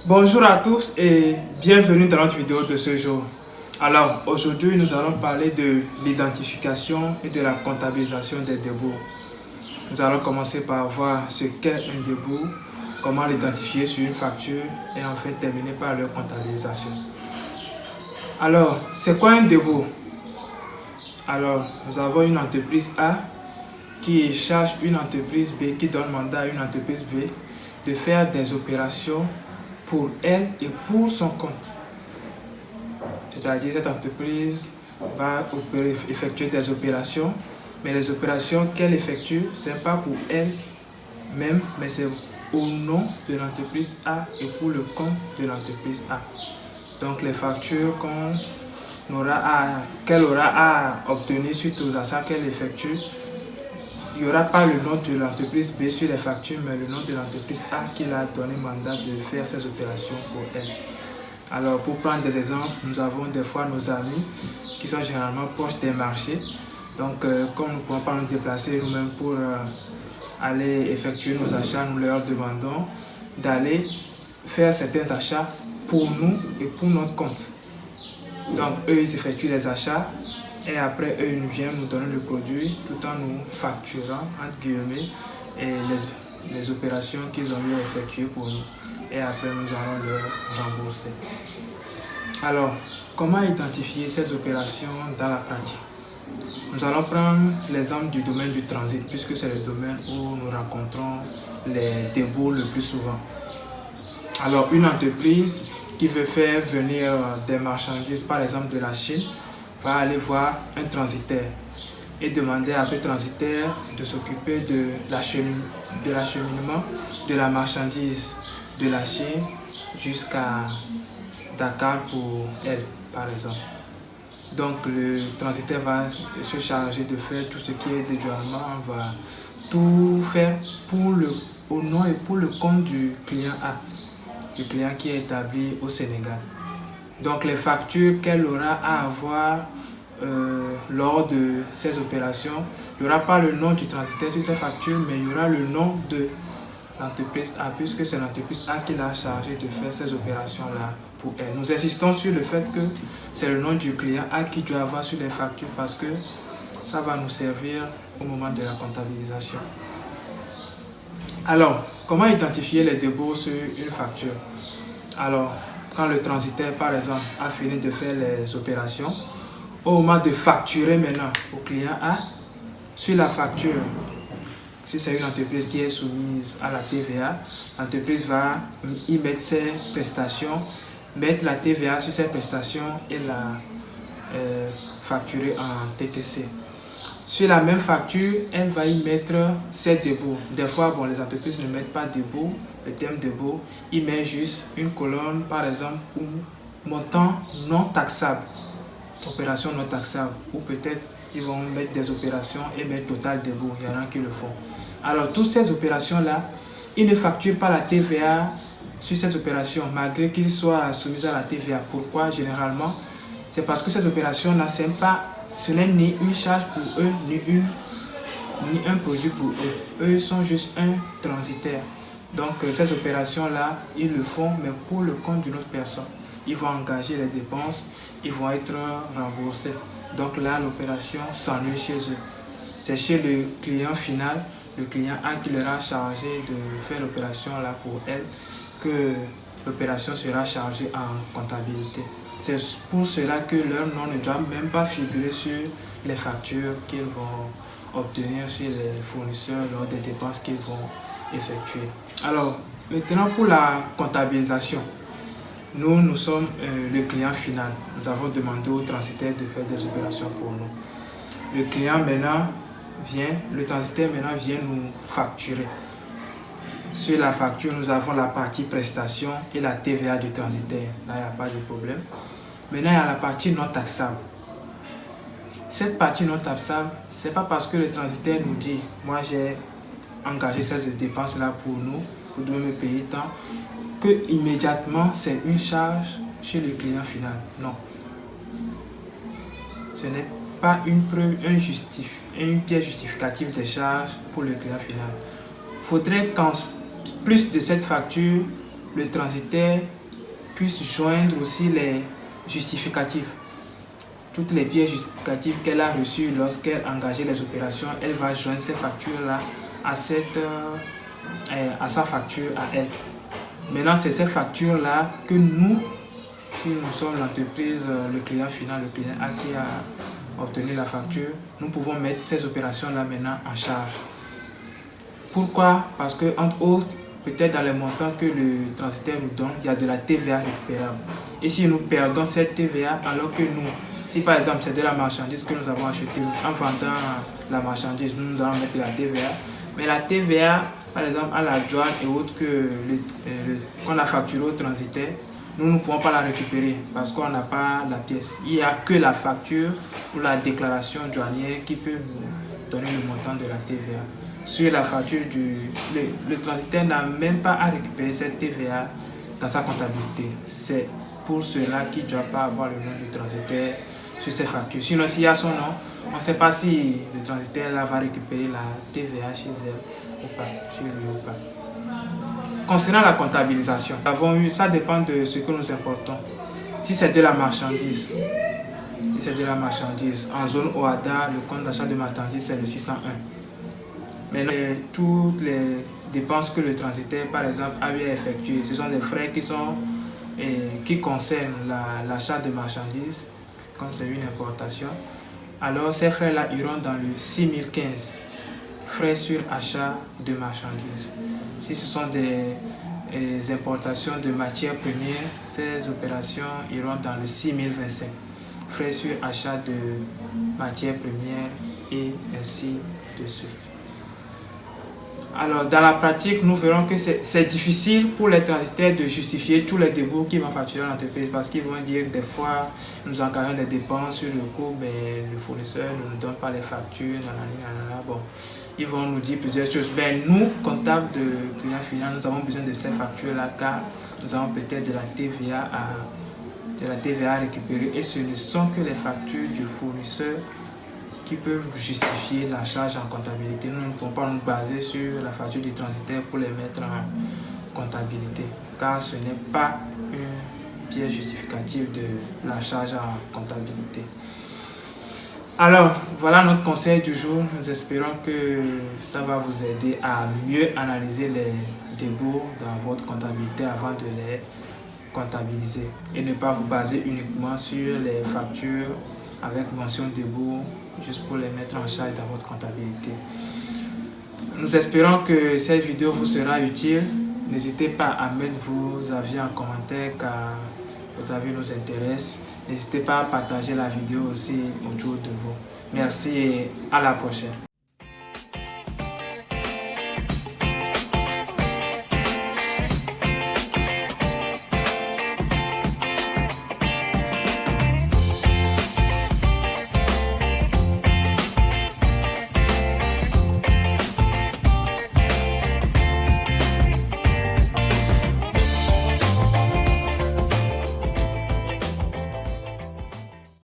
Bonjour à tous et bienvenue dans notre vidéo de ce jour. Alors, aujourd'hui, nous allons parler de l'identification et de la comptabilisation des débours. Nous allons commencer par voir ce qu'est un débour, comment l'identifier sur une facture et enfin terminer par leur comptabilisation. Alors, c'est quoi un débour? Alors, nous avons une entreprise A qui charge une entreprise B, qui donne mandat à une entreprise B de faire des opérations pour elle et pour son compte. C'est-à-dire cette entreprise va effectuer des opérations, mais les opérations qu'elle effectue, ce n'est pas pour elle-même, mais c'est au nom de l'entreprise A et pour le compte de l'entreprise A. Donc les factures qu'elle aura à obtenir suite aux achats qu'elle effectue, il n'y aura pas le nom de l'entreprise B sur les factures, mais le nom de l'entreprise A qui l'a donné mandat de faire ces opérations pour elle. Alors, pour prendre des exemples, nous avons des fois nos amis qui sont généralement proches des marchés. Donc, comme nous ne pouvons pas nous déplacer nous-mêmes pour aller effectuer nos achats, nous leur demandons d'aller faire certains achats pour nous et pour notre compte. Donc, eux, ils effectuent les achats. Et après, eux, ils viennent nous donner le produit tout en nous facturant, entre guillemets, et les opérations qu'ils ont eu à effectuer pour nous. Et après, nous allons leur rembourser. Alors, comment identifier ces opérations dans la pratique? Nous allons prendre l'exemple du domaine du transit, puisque c'est le domaine où nous rencontrons les débours le plus souvent. Alors, une entreprise qui veut faire venir des marchandises, par exemple de la Chine, va aller voir un transitaire et demander à ce transitaire de s'occuper de l'acheminement de la marchandise de la Chine jusqu'à Dakar pour elle, par exemple. Donc le transitaire va se charger de faire tout ce qui est dédouanement, va tout faire au nom et pour le compte du client A, le client qui est établi au Sénégal. Donc les factures qu'elle aura à avoir lors de ces opérations, il n'y aura pas le nom du transitaire sur ces factures, mais il y aura le nom de l'entreprise A, puisque c'est l'entreprise A qui l'a chargé de faire ces opérations-là pour elle. Nous insistons sur le fait que c'est le nom du client A qui doit avoir sur les factures, parce que ça va nous servir au moment de la comptabilisation. Alors, comment identifier les débours sur une facture? Alors, quand le transitaire, par exemple, a fini de faire les opérations, au moment de facturer maintenant au client A, sur la facture, si c'est une entreprise qui est soumise à la TVA, l'entreprise va y mettre ses prestations, mettre la TVA sur ses prestations et la facturer en TTC. Sur la même facture, elle va y mettre ses débours. Des fois, les entreprises ne mettent pas débours, le terme débours, ils mettent juste une colonne, par exemple, ou montant non taxable, opération non taxable, ou peut-être ils vont mettre des opérations et mettre total débours, il y en a qui le font. Alors, toutes ces opérations-là, ils ne facturent pas la TVA sur ces opérations, malgré qu'ils soient soumis à la TVA. Pourquoi? Généralement, c'est parce que ces opérations-là, ce n'est ni une charge pour eux, ni un produit pour eux. Eux sont juste un transitaire. Donc, ces opérations-là, ils le font, mais pour le compte d'une autre personne. Ils vont engager les dépenses, ils vont être remboursés. Donc là, l'opération s'ennuie chez eux. C'est chez le client final, le client A qui leur a chargé de faire l'opération là pour elle, que l'opération sera chargée en comptabilité. C'est pour cela que leur nom ne doit même pas figurer sur les factures qu'ils vont obtenir chez les fournisseurs lors des dépenses qu'ils vont effectuer. Alors, maintenant pour la comptabilisation. Nous sommes le client final. Nous avons demandé au transitaire de faire des opérations pour nous. Le client maintenant le transitaire maintenant vient nous facturer. Sur la facture, nous avons la partie prestation et la TVA du transitaire. Là, il n'y a pas de problème. Maintenant, il y a la partie non taxable. Cette partie non taxable, ce n'est pas parce que le transitaire nous dit « moi j'ai engagé ces dépenses-là pour nous, vous devez me payer tant », que immédiatement c'est une charge chez le client final. Non. Ce n'est pas une preuve, une pièce justificative des charges pour le client final. Il faudrait qu'en plus de cette facture, le transitaire puisse joindre aussi les justificatifs. Toutes les pièces justificatives qu'elle a reçues lorsqu'elle engageait les opérations, elle va joindre ces factures-là à sa facture à elle. Maintenant, c'est ces factures-là que nous, si nous sommes l'entreprise, le client final, le client A qui a obtenu la facture, nous pouvons mettre ces opérations-là maintenant en charge. Pourquoi? Parce que, entre autres, peut-être dans les montants que le transitaire nous donne, il y a de la TVA récupérable. Et si nous perdons cette TVA, alors que nous, si par exemple c'est de la marchandise que nous avons achetée, en vendant la marchandise, nous allons mettre de la TVA. Mais la TVA, par exemple, à la douane et autres qu'on a facturé au transitaire, nous ne pouvons pas la récupérer parce qu'on n'a pas la pièce. Il n'y a que la facture ou la déclaration douanière qui peut nous donner le montant de la TVA. Sur la facture le transitaire n'a même pas à récupérer cette TVA dans sa comptabilité. C'est pour cela qu'il ne doit pas avoir le nom du transitaire sur ses factures. Sinon, s'il y a son nom, on ne sait pas si le transitaire là va récupérer la TVA chez elle ou pas, chez lui ou pas. Concernant la comptabilisation, ça dépend de ce que nous importons. Si c'est de la marchandise, en zone OHADA, le compte d'achat de marchandises c'est le 601. Maintenant, toutes les dépenses que le transitaire, par exemple, a bien effectuées, ce sont des frais qui concernent l'achat de marchandises, comme c'est une importation. Alors, ces frais-là iront dans le 6015, frais sur achat de marchandises. Si ce sont des importations de matières premières, ces opérations iront dans le 6025, frais sur achat de matières premières et ainsi de suite. Alors, dans la pratique, nous verrons que c'est difficile pour les transitaires de justifier tous les débours qu'ils vont facturer à l'entreprise parce qu'ils vont dire que des fois, nous engageons des dépenses sur le coût, mais le fournisseur ne nous donne pas les factures, Bon, ils vont nous dire plusieurs choses. Mais nous, comptables de clients finaux, nous avons besoin de ces factures-là car nous avons peut-être de la TVA à récupérer et ce ne sont que les factures du fournisseur qui peuvent justifier la charge en comptabilité. Nous ne pouvons pas nous baser sur la facture du transitaire pour les mettre en comptabilité, car ce n'est pas une pièce justificative de la charge en comptabilité. Alors, voilà notre conseil du jour. Nous espérons que ça va vous aider à mieux analyser les débours dans votre comptabilité avant de les comptabiliser et ne pas vous baser uniquement sur les factures avec mention débours juste pour les mettre en charge dans votre comptabilité. Nous espérons que cette vidéo vous sera utile. N'hésitez pas à mettre vos avis en commentaire car vos avis nous intéressent. N'hésitez pas à partager la vidéo aussi autour de vous. Merci et à la prochaine.